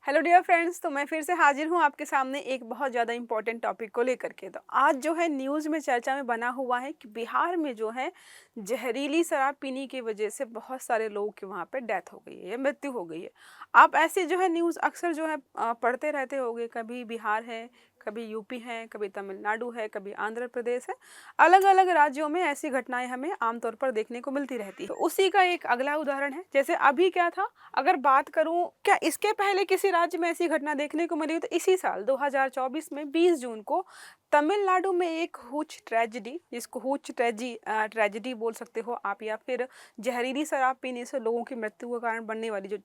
Hello dear friends, तो मैं फिर से हाजिर हूँ आपके सामने एक बहुत ज़्यादा इंपॉर्टेंट टॉपिक को लेकर के। तो आज जो है न्यूज़ में चर्चा में बना हुआ है कि बिहार में जो है जहरीली शराब पीने की वजह से बहुत सारे लोगों की वहाँ पे डेथ हो गई है या मृत्यु हो गई है। आप ऐसे जो है न्यूज़ अक्सर जो है पढ़ते रहते होंगे, कभी बिहार है, कभी यूपी है, कभी तमिलनाडु है, कभी आंध्र प्रदेश है। अलग अलग राज्यों में ऐसी घटनाएं हमें आमतौर पर देखने को मिलती रहती है। तो उसी का एक अगला उदाहरण है। जैसे अभी क्या था, अगर बात करूं, क्या इसके पहले किसी राज्य में ऐसी घटना देखने को मिली? तो इसी साल 2024 में 20 जून को तमिलनाडु में एक हुच ट्रेजेडी, जिसको हुच ट्रेजेडी बोल सकते हो आप, या फिर जहरीली शराब पीने से लोगों की मृत्यु का कारण बनने वाली जो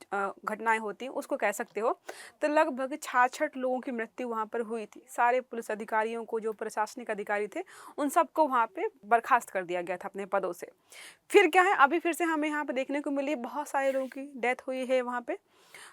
घटनाएं होती हैं उसको कह सकते हो। तो लगभग 66 लोगों की मृत्यु वहां पर हुई थी। सारे पुलिस अधिकारियों को, जो प्रशासनिक अधिकारी थे, उन सबको वहां पे बर्खास्त कर दिया गया था अपने पदों से। फिर क्या है, अभी फिर से हमें यहाँ पे देखने को मिली बहुत सारे लोगों की डेथ हुई है वहाँ पे।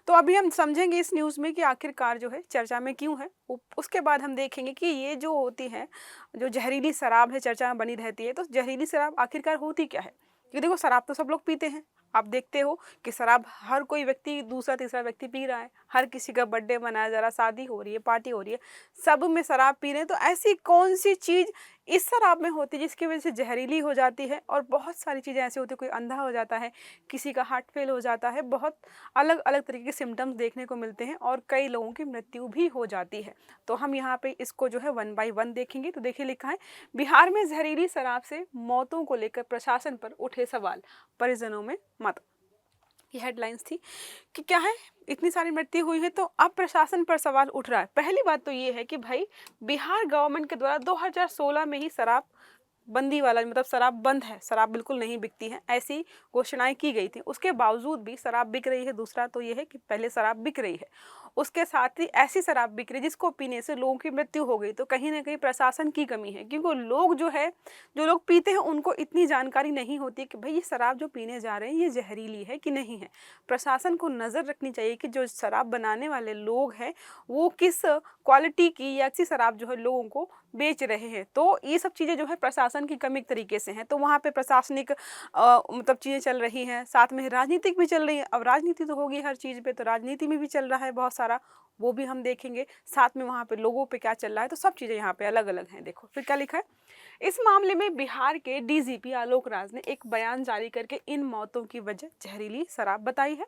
तो अभी हम समझेंगे इस न्यूज़ में कि आखिरकार जो है चर्चा में क्यों है। उसके बाद हम देखेंगे कि ये जो होती है, जो जहरीली शराब है, चर्चा में बनी रहती है, तो जहरीली शराब आखिरकार होती क्या है। क्योंकि देखो, शराब तो सब लोग पीते हैं। आप देखते हो कि शराब हर कोई व्यक्ति, दूसरा तीसरा व्यक्ति पी रहा है। हर किसी का बर्थडे मनाया जा रहा, शादी हो रही है, पार्टी हो रही है, सब में शराब पी रहे हैं। तो ऐसी कौन सी चीज़ इस शराब में होती है जिसकी वजह से जहरीली हो जाती है? और बहुत सारी चीज़ें ऐसी होती है, कोई अंधा हो जाता है, किसी का हार्ट फेल हो जाता है, बहुत अलग अलग तरीके के सिम्टम्स देखने को मिलते हैं और कई लोगों की मृत्यु भी हो जाती है। तो हम यहाँ पे इसको जो है वन बाय वन देखेंगे। तो देखिए, लिखा है बिहार में जहरीली शराब से मौतों को लेकर प्रशासन पर उठे सवाल, परिजनों में मत। ये हेडलाइंस थी कि क्या है, इतनी सारी मृत्यु हुई है तो अब प्रशासन पर सवाल उठ रहा है। पहली बात तो ये है कि भाई, बिहार गवर्नमेंट के द्वारा 2016 में ही शराब बंदी वाला, मतलब शराब बंद है, शराब बिल्कुल नहीं बिकती है, ऐसी घोषणाएं की गई थी। उसके बावजूद भी शराब बिक रही है। दूसरा तो ये है कि पहले शराब बिक रही है, उसके साथ ही ऐसी शराब बिक रही है जिसको पीने से लोगों की मृत्यु हो गई। तो कहीं ना कहीं प्रशासन की कमी है, क्योंकि लोग जो है, जो लोग पीते हैं, उनको इतनी जानकारी नहीं होती कि भाई ये शराब जो पीने जा रहे हैं ये जहरीली है कि नहीं है। प्रशासन को नज़र रखनी चाहिए कि जो शराब बनाने वाले लोग हैं वो किस क्वालिटी की या ऐसी शराब जो है लोगों को बेच रहे हैं। तो ये सब चीज़ें जो है प्रशासन की कमी तरीके से हैं। तो वहाँ पे प्रशासनिक मतलब चीज़ें चल रही हैं, साथ में राजनीतिक भी चल रही है। अब राजनीति तो होगी हर चीज़ पे, तो राजनीति में भी चल रहा है बहुत सारा, वो भी हम देखेंगे। साथ में वहाँ पे लोगों पे क्या चल रहा है, तो सब चीज़ें यहाँ पे अलग अलग हैं। देखो फिर क्या लिखा है। इस मामले में बिहार के डीजीपी आलोक राज ने एक बयान जारी करके इन मौतों की वजह जहरीली शराब बताई है।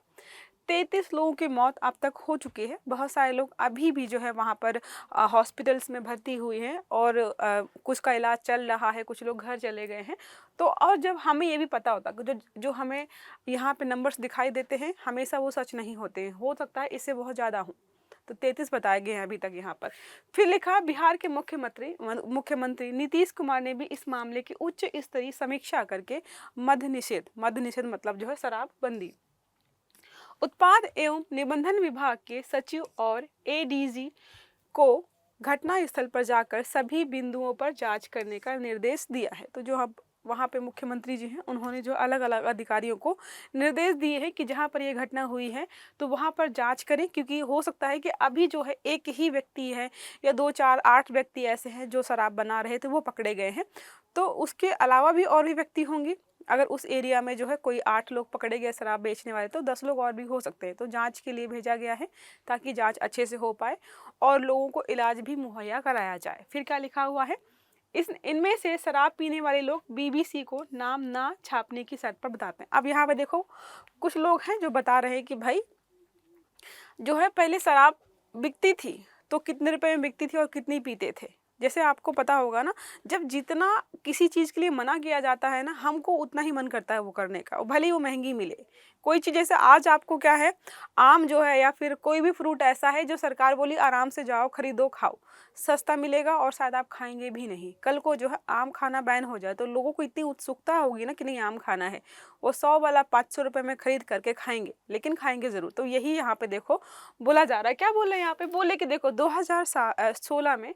33 लोगों की मौत अब तक हो चुकी है। बहुत सारे लोग अभी भी जो है वहाँ पर हॉस्पिटल्स में भर्ती हुए हैं और कुछ का इलाज चल रहा है, कुछ लोग घर चले गए हैं। तो और जब हमें ये भी पता होता कि जो जो हमें यहाँ पे नंबर्स दिखाई देते हैं, हमेशा वो सच नहीं होते हैं, हो सकता है इससे बहुत ज़्यादा हो। तो 33 बताए गए हैं अभी तक यहाँ पर। फिर लिखा, बिहार के मुख्यमंत्री नीतीश कुमार ने भी इस मामले की उच्च स्तरीय समीक्षा करके मद्य निषेध मतलब जो है शराबबंदी, उत्पाद एवं निबंधन विभाग के सचिव और एडीजी को घटनास्थल पर जाकर सभी बिंदुओं पर जांच करने का निर्देश दिया है। तो जो अब वहाँ पे मुख्यमंत्री जी हैं, उन्होंने जो अलग अलग अधिकारियों को निर्देश दिए हैं कि जहाँ पर ये घटना हुई है तो वहाँ पर जांच करें, क्योंकि हो सकता है कि अभी जो है एक ही व्यक्ति है या 2 4 8 व्यक्ति ऐसे हैं जो शराब बना रहे थे, वो पकड़े गए हैं। तो उसके अलावा भी और भी व्यक्ति होंगे। अगर उस एरिया में जो है कोई 8 लोग पकड़े गए शराब बेचने वाले, तो 10 लोग और भी हो सकते हैं। तो जांच के लिए भेजा गया है ताकि जांच अच्छे से हो पाए और लोगों को इलाज भी मुहैया कराया जाए। फिर क्या लिखा हुआ है, इनमें से शराब पीने वाले लोग बीबीसी को नाम ना छापने की शर्त पर बताते हैं। अब यहाँ पे देखो, कुछ लोग हैं जो बता रहे हैं कि भाई जो है पहले शराब बिकती थी तो कितने रुपए में बिकती थी और कितनी पीते थे। जैसे आपको पता होगा ना, जब जितना किसी चीज़ के लिए मना किया जाता है ना, हमको उतना ही मन करता है वो करने का, और भले ही वो महंगी मिले। कोई चीज़, जैसे आज आपको क्या है, आम जो है या फिर कोई भी फ्रूट ऐसा है जो सरकार बोली आराम से जाओ खरीदो खाओ, सस्ता मिलेगा और शायद आप खाएंगे भी नहीं। कल को जो है आम खाना बैन हो जाए तो लोगों को इतनी उत्सुकता होगी ना कि नहीं आम खाना है, वो 100 वाला 500 रुपये में खरीद करके खाएंगे, लेकिन खाएंगे ज़रूर। तो यही यहाँ पे देखो बोला जा रहा है। क्या बोल रहे हैं यहाँ पे, बोले कि देखो 2016 में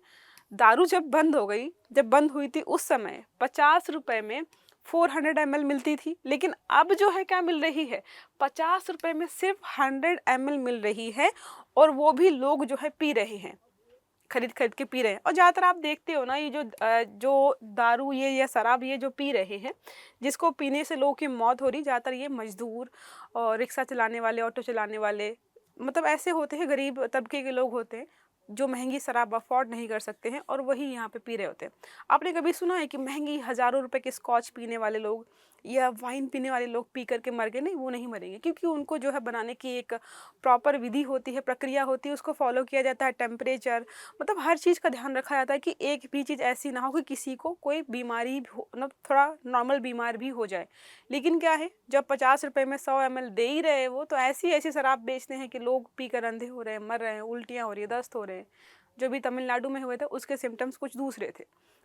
दारू जब बंद हो गई, जब बंद हुई थी, उस समय 50 रुपए में 400 ml मिलती थी। लेकिन अब जो है क्या मिल रही है, 50 रुपए में सिर्फ 100 ml मिल रही है, और वो भी लोग जो है पी रहे हैं, खरीद खरीद के पी रहे हैं। और ज़्यादातर आप देखते हो ना, ये जो दारू ये या शराब ये जो पी रहे हैं, जिसको पीने से लोगों की मौत हो रही, ज़्यादातर ये मजदूर और रिक्शा चलाने वाले, ऑटो चलाने वाले, मतलब ऐसे होते हैं, गरीब तबके के लोग होते हैं जो महंगी शराब अफोर्ड नहीं कर सकते हैं और वही यहाँ पे पी रहे होते हैं। आपने कभी सुना है कि महंगी हज़ारों रुपए के स्कॉच पीने वाले लोग या वाइन पीने वाले लोग पी करके मर गए? नहीं, वो नहीं मरेंगे, क्योंकि उनको जो है बनाने की एक प्रॉपर विधि होती है, प्रक्रिया होती है, उसको फॉलो किया जाता है। टेम्परेचर, मतलब हर चीज़ का ध्यान रखा जाता है कि एक भी चीज़ ऐसी ना हो कि किसी को कोई बीमारी भी हो, मतलब थोड़ा नॉर्मल बीमार भी हो जाए। लेकिन क्या है, जब 50 रुपए में 100 ml दे ही रहे हैं वो, तो ऐसी ऐसी शराब बेचते हैं कि लोग पीकर अंधे हो रहे हैं, मर रहे हैं, उल्टियाँ हो रही है, दस्त हो रहे हैं। जो भी तमिलनाडु में हुए थे उसके सिम्टम्स कुछ दूसरे थे।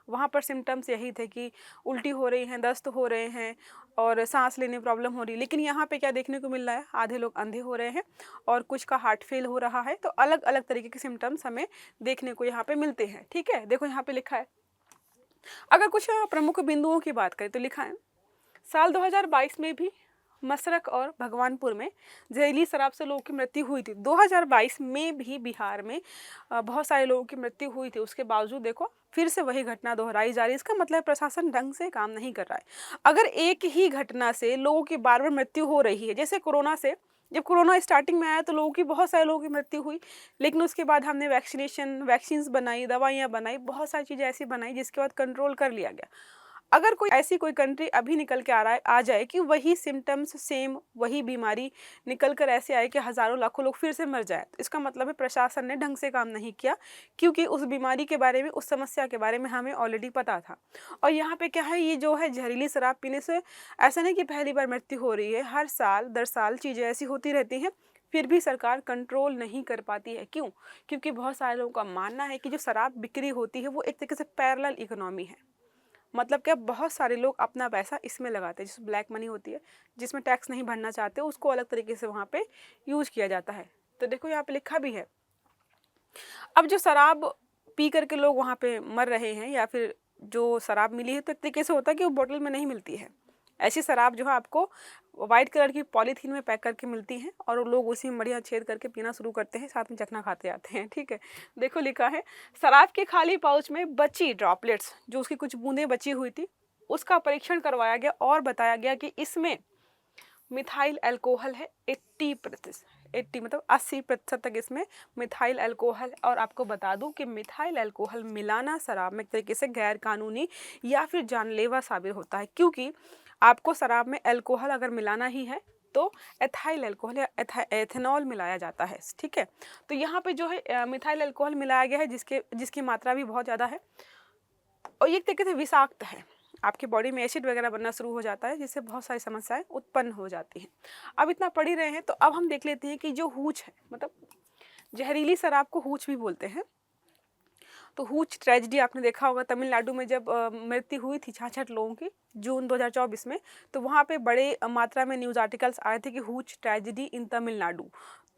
वहाँ पर सिम्टम्स यही थे कि उल्टी हो रही हैं, दस्त हो रहे हैं और सांस लेने में प्रॉब्लम हो रही है। लेकिन यहाँ पे क्या देखने को मिल रहा है, आधे लोग अंधे हो रहे हैं और कुछ का हार्ट फेल हो रहा है। तो अलग अलग तरीके के सिम्टम्स हमें देखने को यहाँ पे मिलते हैं। ठीक है, देखो यहाँ पे लिखा है। अगर कुछ प्रमुख बिंदुओं की बात करें तो लिखा है, साल 2022 में भी मसरक और भगवानपुर में जहरीली शराब से लोगों की मृत्यु हुई थी। 2022 में भी बिहार में बहुत सारे लोगों की मृत्यु हुई थी। उसके बावजूद देखो फिर से वही घटना दोहराई जा रही है। इसका मतलब प्रशासन ढंग से काम नहीं कर रहा है। अगर एक ही घटना से लोगों की बार बार मृत्यु हो रही है, जैसे कोरोना से, जब कोरोना स्टार्टिंग में आया तो लोगों की, बहुत सारे लोगों की मृत्यु हुई, लेकिन उसके बाद हमने वैक्सीन्स बनाई, दवाइयाँ बनाई, बहुत सारी चीज़ें ऐसी बनाई जिसके बाद कंट्रोल कर लिया गया। अगर कोई ऐसी कोई कंट्री अभी निकल के आ जाए कि वही सिम्टम्स सेम, वही बीमारी निकल कर ऐसे आए कि हज़ारों लाखों लोग फिर से मर जाए, तो इसका मतलब है प्रशासन ने ढंग से काम नहीं किया, क्योंकि उस बीमारी के बारे में, उस समस्या के बारे में हमें ऑलरेडी पता था। और यहाँ पे क्या है, ये जो है जहरीली शराब पीने से ऐसा नहीं कि पहली बार मृत्यु हो रही है, हर साल दर साल चीज़ें ऐसी होती रहती हैं, फिर भी सरकार कंट्रोल नहीं कर पाती है। क्यों? क्योंकि बहुत सारे लोगों का मानना है कि जो शराब बिक्री होती है वो एक तरीके से पैरेलल इकोनॉमी है। मतलब क्या, बहुत सारे लोग अपना पैसा इसमें लगाते हैं, जिसमें ब्लैक मनी होती है, जिसमें टैक्स नहीं भरना चाहते, उसको अलग तरीके से वहाँ पे यूज किया जाता है। तो देखो यहाँ पे लिखा भी है, अब जो शराब पी करके लोग वहाँ पे मर रहे हैं, या फिर जो शराब मिली है, तो एक तरीके से होता है कि वो बोतल में नहीं मिलती है। ऐसी शराब जो है आपको वाइट कलर की पॉलीथीन में पैक करके मिलती है और लोग उसी में बढ़िया छेद करके पीना शुरू करते हैं, साथ में चखना खाते जाते हैं। ठीक है, देखो लिखा है, शराब के खाली पाउच में बची ड्रॉपलेट्स, जो उसकी कुछ बूंदें बची हुई थी, उसका परीक्षण करवाया गया और बताया गया कि इसमें मिथाइल अल्कोहल है 80%। 80 मतलब 80% तक इसमें मिथाइल अल्कोहल। और आपको बता दूं कि मिथाइल अल्कोहल मिलाना शराब में एक तरीके से गैर कानूनी या फिर जानलेवा साबित होता है, क्योंकि आपको शराब में अल्कोहल अगर मिलाना ही है तो एथाइल अल्कोहल या एथेनॉल मिलाया जाता है। ठीक है, तो यहाँ पे जो है मिथाइल अल्कोहल मिलाया गया है, जिसकी मात्रा भी बहुत ज़्यादा है और ये एक तरीके से विषाक्त है। आपकी बॉडी में एसिड वगैरह बनना शुरू हो जाता है, जिससे बहुत सारी समस्याएं उत्पन्न हो जाती हैं। अब इतना पढ़ ही रहे हैं तो अब हम देख लेते हैं कि जो हूच है, मतलब जहरीली शराब को हूच भी बोलते हैं। तो हूच ट्रेजेडी आपने देखा होगा, तमिलनाडु में जब मृत्यु हुई थी 66 लोगों की जून 2024 में, तो वहाँ पे बड़े मात्रा में न्यूज़ आर्टिकल्स आए थे कि हूच ट्रेजेडी इन तमिलनाडु।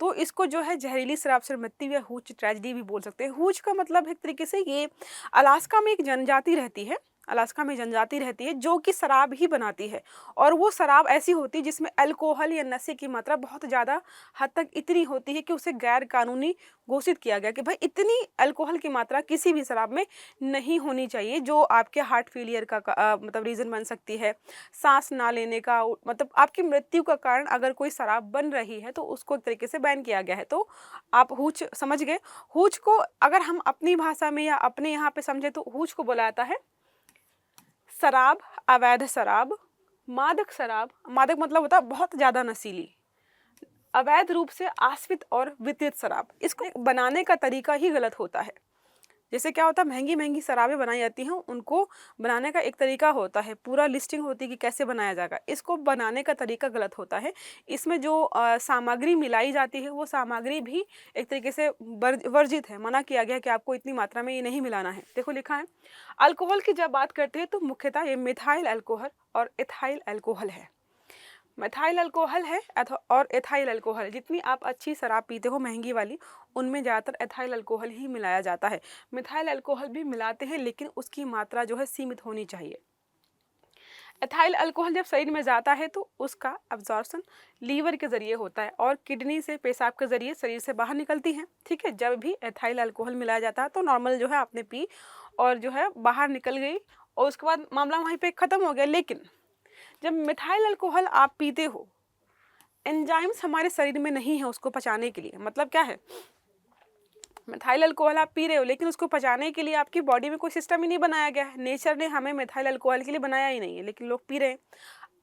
तो इसको जो है जहरीली शराब से मृत्यु या हूच ट्रेजेडी भी बोल सकते हैं। हूच का मतलब एक तरीके से, ये अलास्का में एक जनजाति रहती है, अलास्का में जनजाति रहती है जो कि शराब ही बनाती है, और वो शराब ऐसी होती है जिसमें अल्कोहल या नशे की मात्रा बहुत ज़्यादा हद तक इतनी होती है कि उसे गैर कानूनी घोषित किया गया कि भाई इतनी अल्कोहल की मात्रा किसी भी शराब में नहीं होनी चाहिए, जो आपके हार्ट फेलियर का मतलब रीज़न बन सकती है, सांस ना लेने का, मतलब आपकी मृत्यु का कारण अगर कोई शराब बन रही है तो उसको एक तरीके से बैन किया गया है। तो आप हूच समझ गए। हूच को अगर हम अपनी भाषा में या अपने यहाँ पे समझे तो हूच को बोला जाता है शराब, अवैध शराब, मादक शराब। मादक मतलब होता है बहुत ज़्यादा नशीली, अवैध रूप से आश्रित और वितरित शराब। इसको बनाने का तरीका ही गलत होता है। जैसे क्या होता है, महंगी महंगी शराबें बनाई जाती हैं, उनको बनाने का एक तरीका होता है, पूरा लिस्टिंग होती है कि कैसे बनाया जाएगा। इसको बनाने का तरीका गलत होता है। इसमें जो सामग्री मिलाई जाती है वो सामग्री भी एक तरीके से वर्जित है, मना किया गया कि आपको इतनी मात्रा में ये नहीं मिलाना है। देखो लिखा है, अल्कोहल की जब बात करते हैं तो मुख्यतः ये मिथाइल अल्कोहल और एथाइल अल्कोहल है। मिथाइल अल्कोहल है और एथाइल अल्कोहल। जितनी आप अच्छी शराब पीते हो महंगी वाली, उनमें ज़्यादातर एथाइल अल्कोहल ही मिलाया जाता है। मिथाइल अल्कोहल भी मिलाते हैं, लेकिन उसकी मात्रा जो है सीमित होनी चाहिए। एथाइल अल्कोहल जब शरीर में जाता है तो उसका अब्जॉर्प्शन लीवर के जरिए होता है और किडनी से, पेशाब के जरिए शरीर से बाहर निकलती है। ठीक है, जब भी एथाइल अल्कोहल मिलाया जाता है तो नॉर्मल जो है आपने पी और जो है बाहर निकल गई और उसके बाद मामला वहीं पे ख़त्म हो गया। लेकिन जब मिथाइल अल्कोहल आप पीते हो एंजाइम्स हमारे शरीर में नहीं है उसको पचाने के लिए। मतलब क्या है, मिथाइल अल्कोहल आप पी रहे हो लेकिन उसको पचाने के लिए आपकी बॉडी में कोई सिस्टम ही नहीं बनाया गया है। नेचर ने हमें मिथाइल अल्कोहल के लिए बनाया ही नहीं है, लेकिन लोग पी रहे हैं।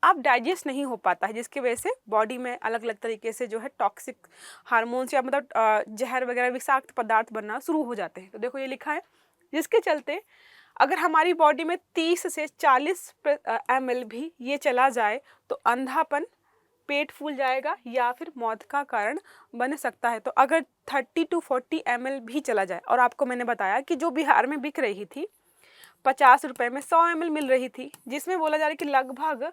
अब डाइजेस्ट नहीं हो पाता है, जिसकी वजह से बॉडी में अलग अलग तरीके से जो है टॉक्सिक हार्मोन्स या मतलब जहर वगैरह विषाक्त पदार्थ बनना शुरू हो जाते हैं। तो देखो ये लिखा है, जिसके चलते अगर हमारी बॉडी में 30 से 40 ml भी ये चला जाए तो अंधापन, पेट फूल जाएगा या फिर मौत का कारण बन सकता है। तो अगर 30 to 40 ml भी चला जाए, और आपको मैंने बताया कि जो बिहार में बिक रही थी 50 रुपये में 100 ml मिल रही थी, जिसमें बोला जा रहा है कि लगभग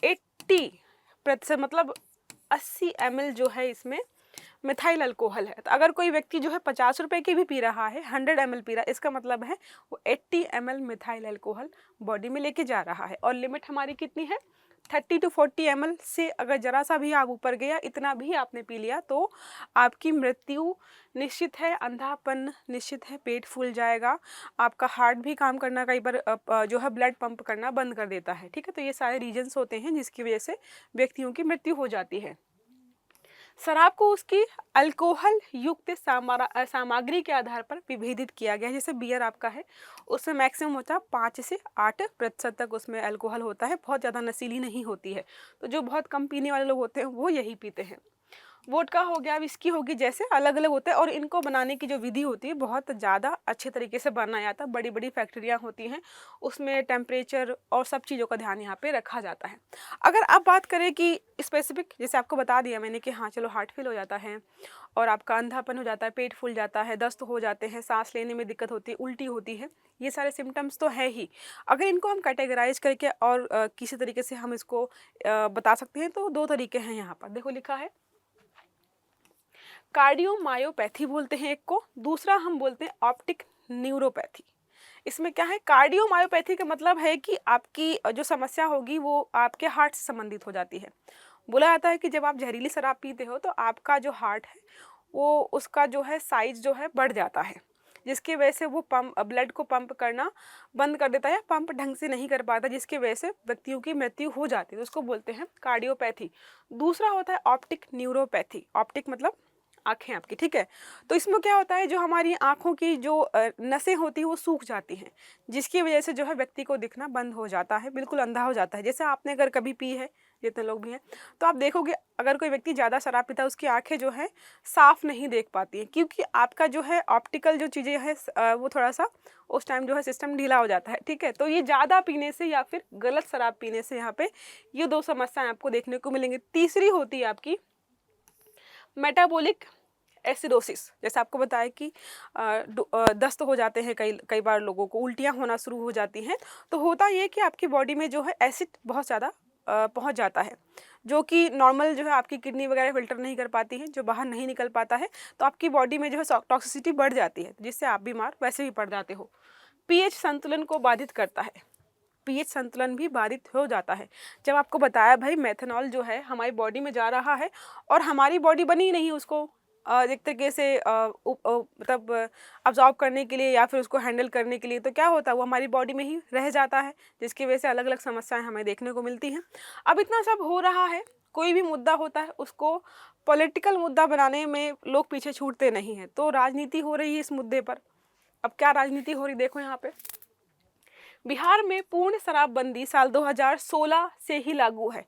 80% मतलब 80 ml जो है इसमें मिथाइल अल्कोहल है। तो अगर कोई व्यक्ति जो है 50 रुपये की भी पी रहा है, 100 ml पी रहा है, इसका मतलब है वो 80 ml मिथाइल अल्कोहल बॉडी में लेके जा रहा है। और लिमिट हमारी कितनी है, 30 to 40 ml से अगर जरा सा भी आप ऊपर गया, इतना भी आपने पी लिया तो आपकी मृत्यु निश्चित है, अंधापन निश्चित है, पेट फूल जाएगा, आपका हार्ट भी काम करना कई बार जो है ब्लड पंप करना बंद कर देता है। ठीक है, तो ये सारे रीजंस होते हैं जिसकी वजह से व्यक्तियों की मृत्यु हो जाती है। शराब को उसकी अल्कोहल युक्त सामग्री के आधार पर विभेदित किया गया है। जैसे बियर आपका है, उसमें मैक्सिमम होता है 5 से 8% तक उसमें अल्कोहल होता है, बहुत ज़्यादा नशीली नहीं होती है। तो जो बहुत कम पीने वाले लोग होते हैं वो यही पीते हैं। वोडका हो गया, विस्की होगी, जैसे अलग अलग होते हैं। और इनको बनाने की जो विधि होती है बहुत ज़्यादा अच्छे तरीके से बनाया जाता है। बड़ी बड़ी फैक्ट्रियाँ होती हैं, उसमें टेम्परेचर और सब चीज़ों का ध्यान यहाँ पे रखा जाता है। अगर आप बात करें कि स्पेसिफिक, जैसे आपको बता दिया मैंने कि हाँ चलो हार्ट फेल हो जाता है और आपका अंधापन हो जाता है, पेट फूल जाता है, दस्त हो जाते हैं, सांस लेने में दिक्कत होती है, उल्टी होती है, ये सारे सिम्टम्स तो है ही। अगर इनको हम कैटेगराइज करके और किसी तरीके से हम इसको बता सकते हैं तो 2 तरीके हैं यहाँ पर। देखो लिखा है, कार्डियोमायोपैथी बोलते हैं एक को, दूसरा हम बोलते हैं ऑप्टिक न्यूरोपैथी। इसमें क्या है, कार्डियोमायोपैथी का मतलब है कि आपकी जो समस्या होगी वो आपके हार्ट से संबंधित हो जाती है। बोला जाता है कि जब आप जहरीली शराब पीते हो तो आपका जो हार्ट है वो उसका जो है साइज जो है बढ़ जाता है, जिसकी वजह से वो ब्लड को पंप करना बंद कर देता है, पंप ढंग से नहीं कर पाता, जिसकी वजह से व्यक्तियों की मृत्यु हो जाती है। तो उसको बोलते हैं कार्डियोपैथी। दूसरा होता है ऑप्टिक न्यूरोपैथी। ऑप्टिक मतलब आँखें आपकी, ठीक है। तो इसमें क्या होता है, जो हमारी आँखों की जो नसें होती हैं वो सूख जाती हैं, जिसकी वजह से जो है व्यक्ति को दिखना बंद हो जाता है, बिल्कुल अंधा हो जाता है। जैसे आपने अगर कभी पी है, जितने लोग भी हैं, तो आप देखोगे अगर कोई व्यक्ति ज़्यादा शराब पीता है उसकी आँखें जो है साफ नहीं देख पाती हैं, क्योंकि आपका जो है ऑप्टिकल जो चीज़ें हैं वो थोड़ा सा उस टाइम जो है सिस्टम ढीला हो जाता है। ठीक है, तो ये ज़्यादा पीने से या फिर गलत शराब पीने से यहाँ पे ये 2 समस्याएं आपको देखने को मिलेंगी। तीसरी होती है आपकी मेटाबॉलिक एसिडोसिस। जैसे आपको बताया कि दस्त हो जाते हैं, कई कई बार लोगों को उल्टियाँ होना शुरू हो जाती हैं। तो होता ये कि आपकी बॉडी में जो है एसिड बहुत ज़्यादा पहुंच जाता है, जो कि नॉर्मल जो है आपकी किडनी वगैरह फिल्टर नहीं कर पाती है, जो बाहर नहीं निकल पाता है, तो आपकी बॉडी में जो है टॉक्सिसिटी बढ़ जाती है, जिससे आप बीमार वैसे भी पड़ जाते हो। पीएच संतुलन को बाधित करता है, पीएच संतुलन भी बाधित हो जाता है। जब आपको बताया भाई मेथनॉल जो है हमारी बॉडी में जा रहा है और हमारी बॉडी बनी ही नहीं उसको एक तरीके से मतलब अब्जॉर्ब करने के लिए या फिर उसको हैंडल करने के लिए, तो क्या होता है वो हमारी बॉडी में ही रह जाता है, जिसकी वजह से अलग अलग समस्याएं हमें देखने को मिलती हैं। अब इतना सब हो रहा है, कोई भी मुद्दा होता है उसको पॉलिटिकल मुद्दा बनाने में लोग पीछे छूटते नहीं हैं। तो राजनीति हो रही है इस मुद्दे पर। अब क्या राजनीति हो रही देखो यहाँ पे, बिहार में पूर्ण शराबबंदी साल 2016 से ही लागू है।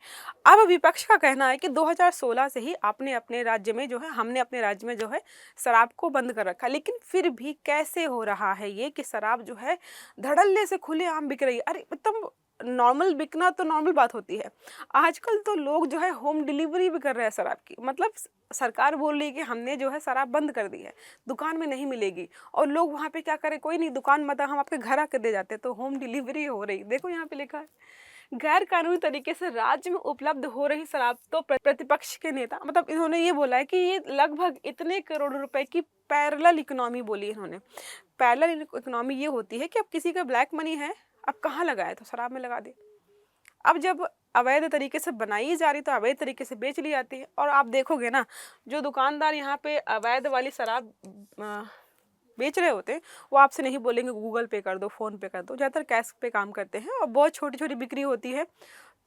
अब विपक्ष का कहना है कि 2016 से ही आपने अपने राज्य में जो है, हमने अपने राज्य में जो है शराब को बंद कर रखा, लेकिन फिर भी कैसे हो रहा है ये कि शराब जो है धड़ल्ले से खुलेआम बिक रही है। अरे मतलब नॉर्मल बिकना तो नॉर्मल बात होती है, आजकल तो लोग जो है होम डिलीवरी भी कर रहे हैं शराब की। मतलब सरकार बोल रही है कि हमने जो है शराब बंद कर दी है, दुकान में नहीं मिलेगी, और लोग वहाँ पे क्या करें, कोई नहीं दुकान मतलब हम आपके घर आकर दे जाते हैं, तो होम डिलीवरी हो रही। देखो यहाँ पे लिखा है, गैर कानूनी तरीके से राज्य में उपलब्ध हो रही शराब। तो प्रतिपक्ष के नेता मतलब इन्होंने ये बोला है कि ये लगभग इतने करोड़ रुपए की पैरेलल इकोनॉमी बोली इन्होंने। पैरेलल इकोनॉमी ये होती है कि अब किसी का ब्लैक मनी है, अब कहाँ लगाए, तो शराब में लगा दे। अब जब अवैध तरीके से बनाई जा रही तो अवैध तरीके से बेच ली जाती है। और आप देखोगे ना, जो दुकानदार यहाँ पे अवैध वाली शराब बेच रहे होते हैं वो आपसे नहीं बोलेंगे गूगल पे कर दो, फ़ोन पे कर दो, ज़्यादातर कैश पे काम करते हैं और बहुत छोटी छोटी बिक्री होती है।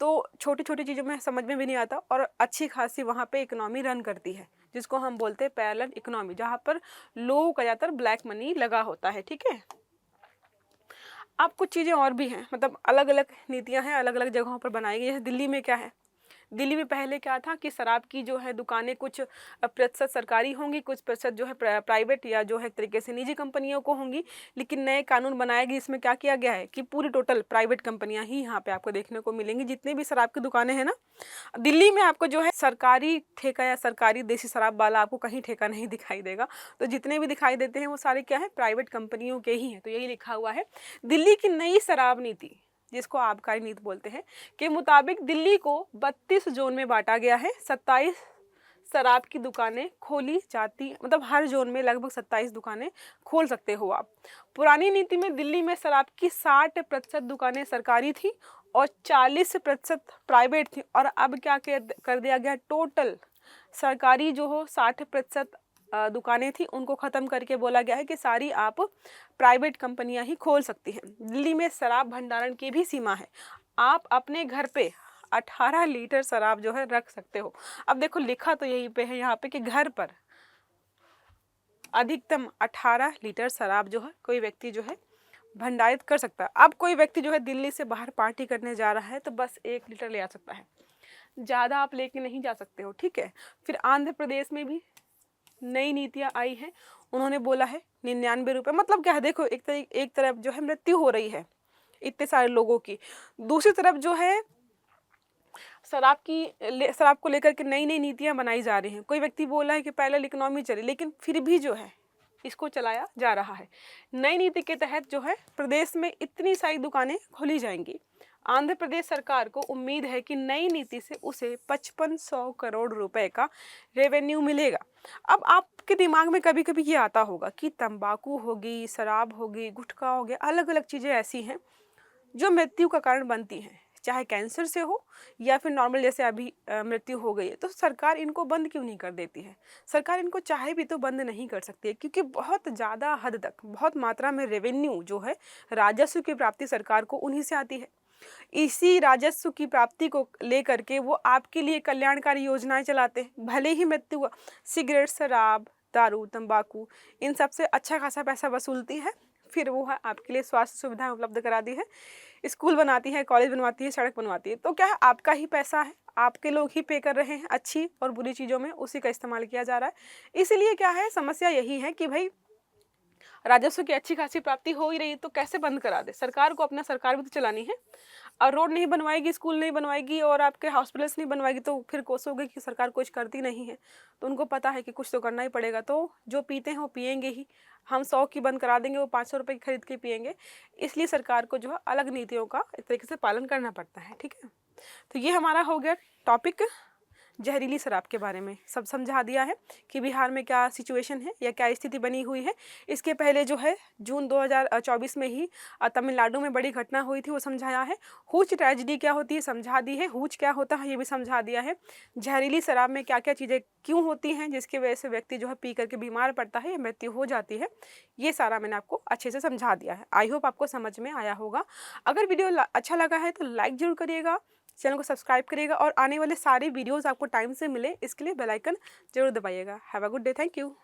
तो छोटी-छोटी चीज़ों में समझ में भी नहीं आता और अच्छी खासी वहाँ पे इकोनॉमी रन करती है, जिसको हम बोलते हैं पैरेलल इकोनॉमी, जहाँ पर लोगों का ज़्यादातर ब्लैक मनी लगा होता है, ठीक है। अब कुछ चीज़ें और भी हैं, मतलब अलग-अलग नीतियाँ हैं, अलग-अलग जगहों पर बनाई गई है। दिल्ली में क्या है, दिल्ली में पहले क्या था कि शराब की जो है दुकानें कुछ प्रतिशत सरकारी होंगी, कुछ प्रतिशत जो है प्राइवेट या जो है एक तरीके से निजी कंपनियों को होंगी। लेकिन नए कानून बनाए गए, इसमें क्या किया गया है कि पूरी टोटल प्राइवेट कंपनियां ही यहाँ पे आपको देखने को मिलेंगी। जितने भी शराब की दुकानें हैं ना दिल्ली में, आपको जो है सरकारी ठेका या सरकारी देसी शराब वाला आपको कहीं ठेका नहीं दिखाई देगा। तो जितने भी दिखाई देते हैं वो सारे क्या है, प्राइवेट कंपनियों के ही हैं। तो यही लिखा हुआ है। दिल्ली की नई शराब नीति, जिसको आबकारी नीति बोलते हैं, के मुताबिक दिल्ली को 32 जोन में बांटा गया है। 27 शराब की दुकानें खोली जाती, मतलब हर जोन में लगभग 27 दुकानें खोल सकते हो आप। पुरानी नीति में दिल्ली में शराब की 60% दुकानें सरकारी थी और 40% प्राइवेट थी। और अब क्या कर दिया गया, टोटल सरकारी जो हो 60% दुकानें थी उनको ख़त्म करके बोला गया है कि सारी आप प्राइवेट कंपनियां ही खोल सकती हैं। दिल्ली में शराब भंडारण की भी सीमा है। आप अपने घर पे 18 लीटर शराब जो है रख सकते हो। अब देखो लिखा तो यही पे है यहाँ पे कि घर पर अधिकतम 18 लीटर शराब जो है कोई व्यक्ति जो है भंडारित कर सकता है। अब कोई व्यक्ति जो है दिल्ली से बाहर पार्टी करने जा रहा है तो बस 1 लीटर ले आ सकता है, ज़्यादा आप लेके नहीं जा सकते हो, ठीक है। फिर आंध्र प्रदेश में भी नई नीतियाँ आई हैं। उन्होंने बोला है 99 रुपये, मतलब क्या है, देखो एक तरफ जो है मृत्यु हो रही है इतने सारे लोगों की, दूसरी तरफ जो है शराब को लेकर के नई नई नीतियाँ बनाई जा रही हैं। कोई व्यक्ति बोला है कि पैरेलल इकोनॉमी चली, लेकिन फिर भी जो है इसको चलाया जा रहा है। नई नीति के तहत जो है प्रदेश में इतनी सारी दुकानें खोली जाएंगी। आंध्र प्रदेश सरकार को उम्मीद है कि नई नीति से उसे 5500 करोड़ रुपए का रेवेन्यू मिलेगा। अब आपके दिमाग में कभी कभी ये आता होगा कि तंबाकू होगी, शराब होगी, गुटखा हो गया, अलग अलग चीज़ें ऐसी हैं जो मृत्यु का कारण बनती हैं, चाहे कैंसर से हो या फिर नॉर्मल जैसे अभी मृत्यु हो गई है, तो सरकार इनको बंद क्यों नहीं कर देती है। सरकार इनको चाहे भी तो बंद नहीं कर सकती है, क्योंकि बहुत ज़्यादा हद तक बहुत मात्रा में रेवेन्यू जो है राजस्व की प्राप्ति सरकार को उन्हीं से आती है। इसी राजस्व की प्राप्ति को लेकर के वो आपके लिए कल्याणकारी योजनाएं चलाते हैं। भले ही मृत्यु हुआ, सिगरेट, शराब, दारू, तंबाकू, इन सब से अच्छा खासा पैसा वसूलती है। फिर वो है आपके लिए स्वास्थ्य सुविधाएं उपलब्ध कराती है, स्कूल बनाती है, कॉलेज बनवाती है, सड़क बनवाती है। तो क्या है, आपका ही पैसा है, आपके लोग ही पे कर रहे हैं, अच्छी और बुरी चीज़ों में उसी का इस्तेमाल किया जा रहा है। इसीलिए क्या है, समस्या यही है कि भाई राजस्व की अच्छी खासी प्राप्ति हो ही रही है तो कैसे बंद करा दे। सरकार को अपना सरकार भी तो चलानी है, और रोड नहीं बनवाएगी, स्कूल नहीं बनवाएगी और आपके हॉस्पिटल्स नहीं बनवाएगी तो फिर कोसोगे कि सरकार कुछ करती नहीं है। तो उनको पता है कि कुछ तो करना ही पड़ेगा, तो जो पीते हैं वो पिएंगे ही। हम 100 की बंद करा देंगे, वो 500 रुपये की खरीद के पिएंगे। इसलिए सरकार को जो है अलग नीतियों का एक तरीके से पालन करना पड़ता है, ठीक है। तो ये हमारा हो गया टॉपिक, जहरीली शराब के बारे में सब समझा दिया है कि बिहार में क्या सिचुएशन है या क्या स्थिति बनी हुई है। इसके पहले जो है जून 2024 में ही तमिलनाडु में बड़ी घटना हुई थी, वो समझाया है। हूच ट्रेजिडी क्या होती है समझा दी है, हूच क्या होता है ये भी समझा दिया है। जहरीली शराब में क्या क्या चीज़ें क्यों होती हैं जिसकी वजह से व्यक्ति जो है पी करके बीमार पड़ता है या मृत्यु हो जाती है, ये सारा मैंने आपको अच्छे से समझा दिया है। आई होप आपको समझ में आया होगा। अगर वीडियो अच्छा लगा है तो लाइक जरूर करिएगा, चैनल को सब्सक्राइब करिएगा और आने वाले सारे वीडियोस आपको टाइम से मिले इसके लिए बेल आइकन जरूर दबाइएगा। Have a good day, thank you.